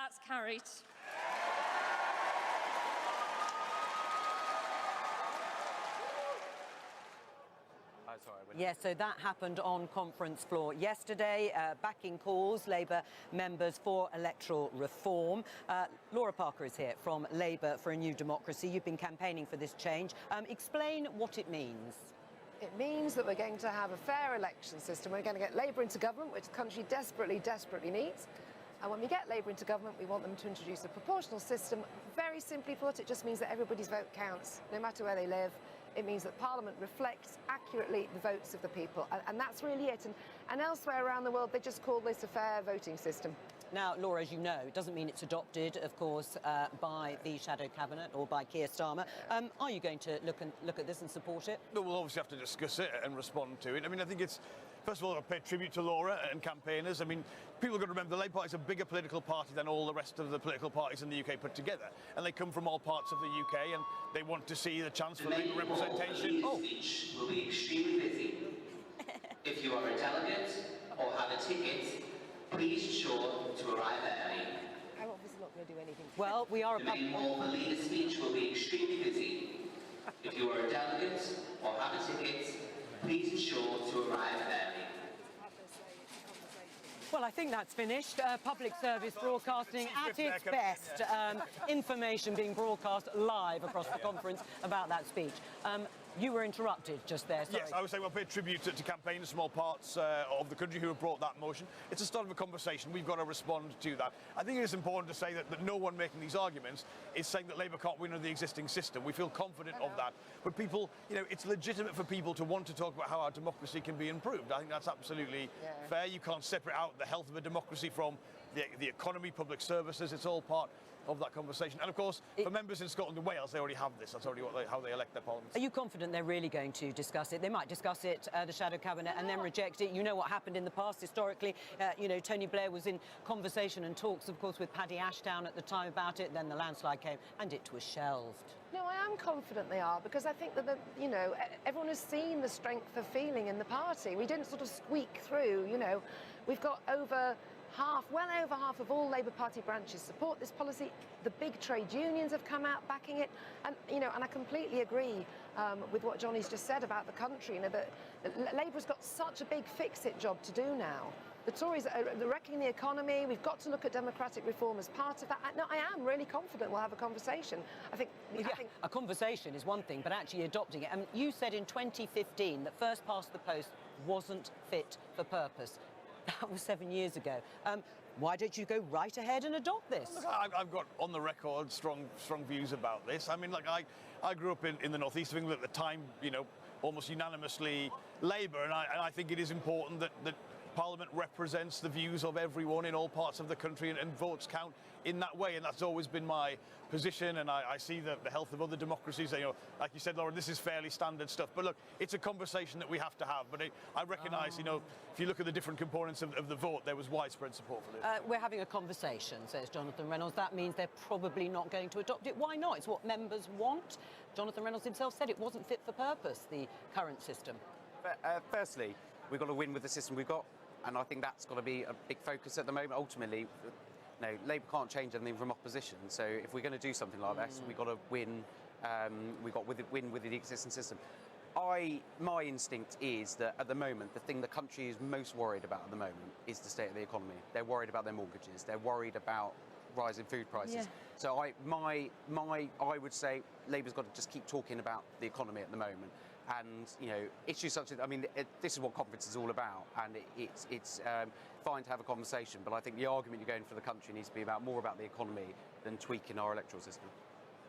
That's carried. Yes, so that happened on conference floor yesterday, backing calls, Labour members for electoral reform. Laura Parker is here from Labour for a New Democracy. You've been campaigning for this change. Explain what it means. It means that we're going to have a fair election system. We're going to get Labour into government, which the country desperately, desperately needs. And when we get Labour into government, we want them to introduce a proportional system. Very simply put, it just means that everybody's vote counts, no matter where they live. It means that Parliament reflects accurately the votes of the people. And that's really it. And elsewhere around the world, they just call this a fair voting system. Now, Laura, as you know, it doesn't mean it's adopted, of course, by the Shadow Cabinet or by Keir Starmer. Are you going to look at this and support it? No, we'll obviously have to discuss it and respond to it. I mean, I think it's, first of all, I pay tribute to Laura and campaigners. I mean, people have got to remember the Labour Party is a bigger political party than all the rest of the political parties in the UK put together. And they come from all parts of the UK and they want to see the chance for Labour representation. The speech will be extremely busy. If you are a delegate or have a ticket, please ensure to arrive early. I'm obviously not going to do anything. Well, we are The main hall for leader speech will be extremely busy. If you are a delegate or have a ticket, please ensure to arrive early. Well, I think that's finished. Public service broadcasting at its best. Information being broadcast live across the conference about that speech. You were interrupted just there, sorry. Yes, I was saying we'll pay tribute to campaigners, small parts of the country who have brought that motion. It's a start of a conversation. We've got to respond to that. I think it is important to say that no one making these arguments is saying that Labour can't win under the existing system. We feel confident of that. But people, you know, it's legitimate for people to want to talk about how our democracy can be improved. I think that's absolutely fair. You can't separate out the health of a democracy from the economy, public services. It's all part of that conversation. And of course, for members in Scotland and Wales, they already have this. That's already how they elect their parliaments. Are you confident they're really going to discuss it? They might discuss it, the Shadow Cabinet, and then reject it. You know what happened in the past historically. You know, Tony Blair was in conversation and talks, of course, with Paddy Ashdown at the time about it. Then the landslide came and it was shelved. No, I am confident they are, because I think that, you know, everyone has seen the strength of feeling in the party. We didn't sort of squeak through, you know. We've got well over half of all Labour Party branches support this policy. The big trade unions have come out backing it, and you know, and I completely agree with what Johnny's just said about the country. You know, that Labour's got such a big fix-it job to do now. The Tories are wrecking the economy. We've got to look at democratic reform as part of that. No, I am really confident we'll have a conversation. I think a conversation is one thing, but actually adopting it. And you said in 2015 that first past the post wasn't fit for purpose. That was 7 years ago. Why don't you go right ahead and adopt this? Look, I've got on the record strong views about this. I mean, like I grew up in the northeast of England at the time, you know, almost unanimously Labour, and I think it is important that Parliament represents the views of everyone in all parts of the country, and votes count in that way, and that's always been my position. And I see the health of other democracies. You know, like you said, Laura, this is fairly standard stuff. But look, it's a conversation that we have to have. But I recognise, you know, if you look at the different components of the vote, there was widespread support for this. We're having a conversation, says Jonathan Reynolds. That means they're probably not going to adopt it. Why not? It's what members want. Jonathan Reynolds himself said it wasn't fit for purpose, the current system. Firstly, we've got to win with the system we've got. And I think that's got to be a big focus at the moment. Ultimately, no, Labour can't change anything from opposition. So if we're going to do something like this, we've got to win. Win with the existing system. My instinct is that at the moment, the thing the country is most worried about at the moment is the state of the economy. They're worried about their mortgages. They're worried about rising food prices. Yeah. So I would say Labour's got to just keep talking about the economy at the moment. And, you know, issues such as, I mean, this is what conference is all about, and it's fine to have a conversation, but I think the argument you're going for the country needs to be more about the economy than tweaking our electoral system.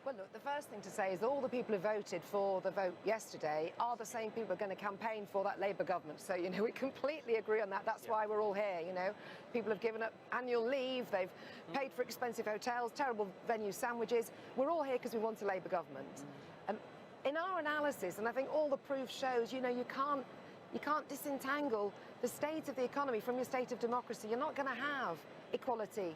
Well, look, the first thing to say is that all the people who voted for the vote yesterday are the same people who are going to campaign for that Labour government. So, you know, we completely agree on that. That's why we're all here, you know. People have given up annual leave, they've paid for expensive hotels, terrible venue sandwiches. We're all here because we want a Labour government. In our analysis, and I think all the proof shows, you know, you can't disentangle the state of the economy from your state of democracy. You're not going to have equality,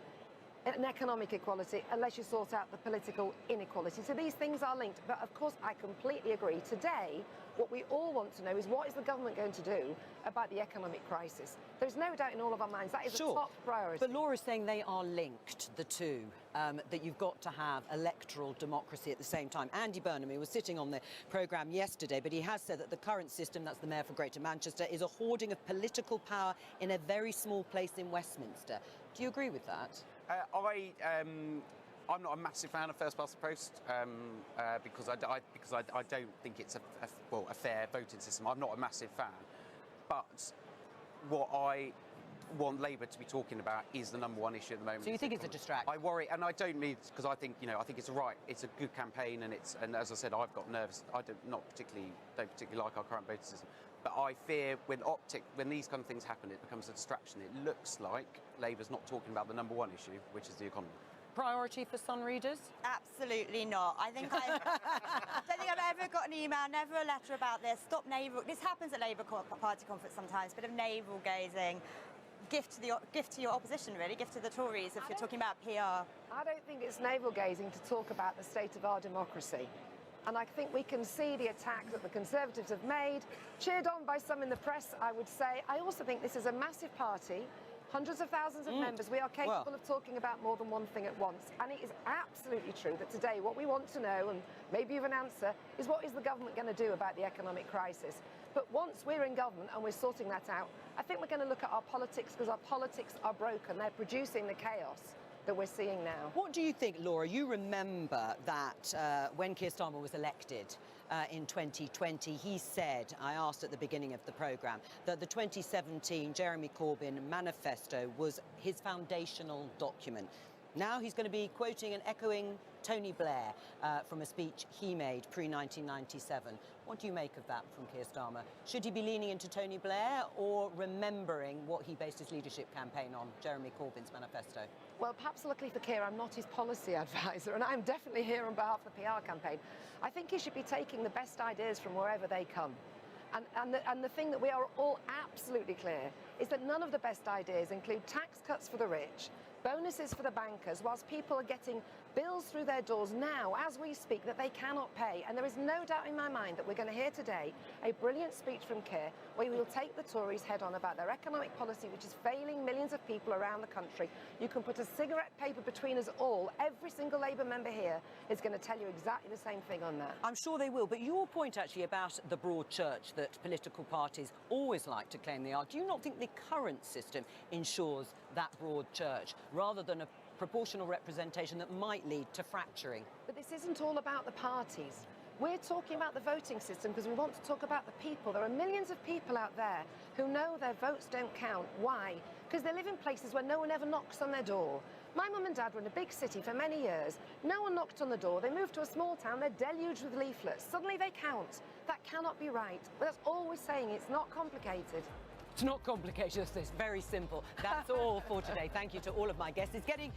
an economic equality, unless you sort out the political inequality. So these things are linked. But of course, I completely agree. Today, What we all want to know is what is the government going to do about the economic crisis? There's no doubt in all of our minds that is a top priority. But Laura's saying they are linked, the two, that you've got to have electoral democracy at the same time. Andy Burnham, who was sitting on the programme yesterday, but he has said that the current system, that's the Mayor for Greater Manchester, is a hoarding of political power in a very small place in Westminster. Do you agree with that? I'm not a massive fan of first past the post because I don't think it's a fair voting system. I'm not a massive fan, but what I want Labour to be talking about is the number one issue at the moment. So you think it's a distraction? I worry, and I don't mean because I think it's it's a good campaign, and as I said, I've got nerves. I don't particularly like our current voting system. But I fear when these kind of things happen, it becomes a distraction. It looks like Labour's not talking about the number one issue, which is the economy. Priority for Sun readers? Absolutely not. I don't think I've ever got an email, never a letter about this. Stop navel. This happens at Labour Party conference sometimes. Bit of navel gazing. Gift to your opposition, really. Gift to the Tories if you're talking about PR. I don't think it's navel gazing to talk about the state of our democracy. And I think we can see the attack that the Conservatives have made, cheered on by some in the press, I would say. I also think this is a massive party. Hundreds of thousands of members. We are capable of talking about more than one thing at once. And it is absolutely true that today what we want to know, and maybe even answer, is what is the government going to do about the economic crisis? But once we're in government and we're sorting that out, I think we're going to look at our politics, because our politics are broken. They're producing the chaos that we're seeing now. What do you think, Laura? You remember that when Keir Starmer was elected in 2020, he said, I asked at the beginning of the programme, that the 2017 Jeremy Corbyn manifesto was his foundational document. Now he's going to be quoting and echoing Tony Blair from a speech he made pre-1997. What do you make of that from Keir Starmer? Should he be leaning into Tony Blair or remembering what he based his leadership campaign on, Jeremy Corbyn's manifesto? Well, perhaps luckily for Keir, I'm not his policy advisor, and I'm definitely here on behalf of the PR campaign. I think he should be taking the best ideas from wherever they come. And the thing that we are all absolutely clear is that none of the best ideas include tax cuts for the rich, bonuses for the bankers, whilst people are getting bills through their doors now, as we speak, that they cannot pay. And there is no doubt in my mind that we're going to hear today a brilliant speech from Keir, where we will take the Tories head on about their economic policy, which is failing millions of people around the country. You can put a cigarette paper between us all. Every single Labour member here is going to tell you exactly the same thing on that. I'm sure they will. But your point, actually, about the broad church that political parties always like to claim they are, do you not think the current system ensures that broad church, rather than a proportional representation that might lead to fracturing? But this isn't all about the parties. We're talking about the voting system because we want to talk about the people. There are millions of people out there who know their votes don't count. Why? Because they live in places where no one ever knocks on their door. My mum and dad were in a big city for many years. No one knocked on the door. They moved to a small town. They're deluged with leaflets. Suddenly they count. That cannot be right. But that's all we're saying. It's not complicated. It's not complicated, it's very simple. That's all for today. Thank you to all of my guests. It's getting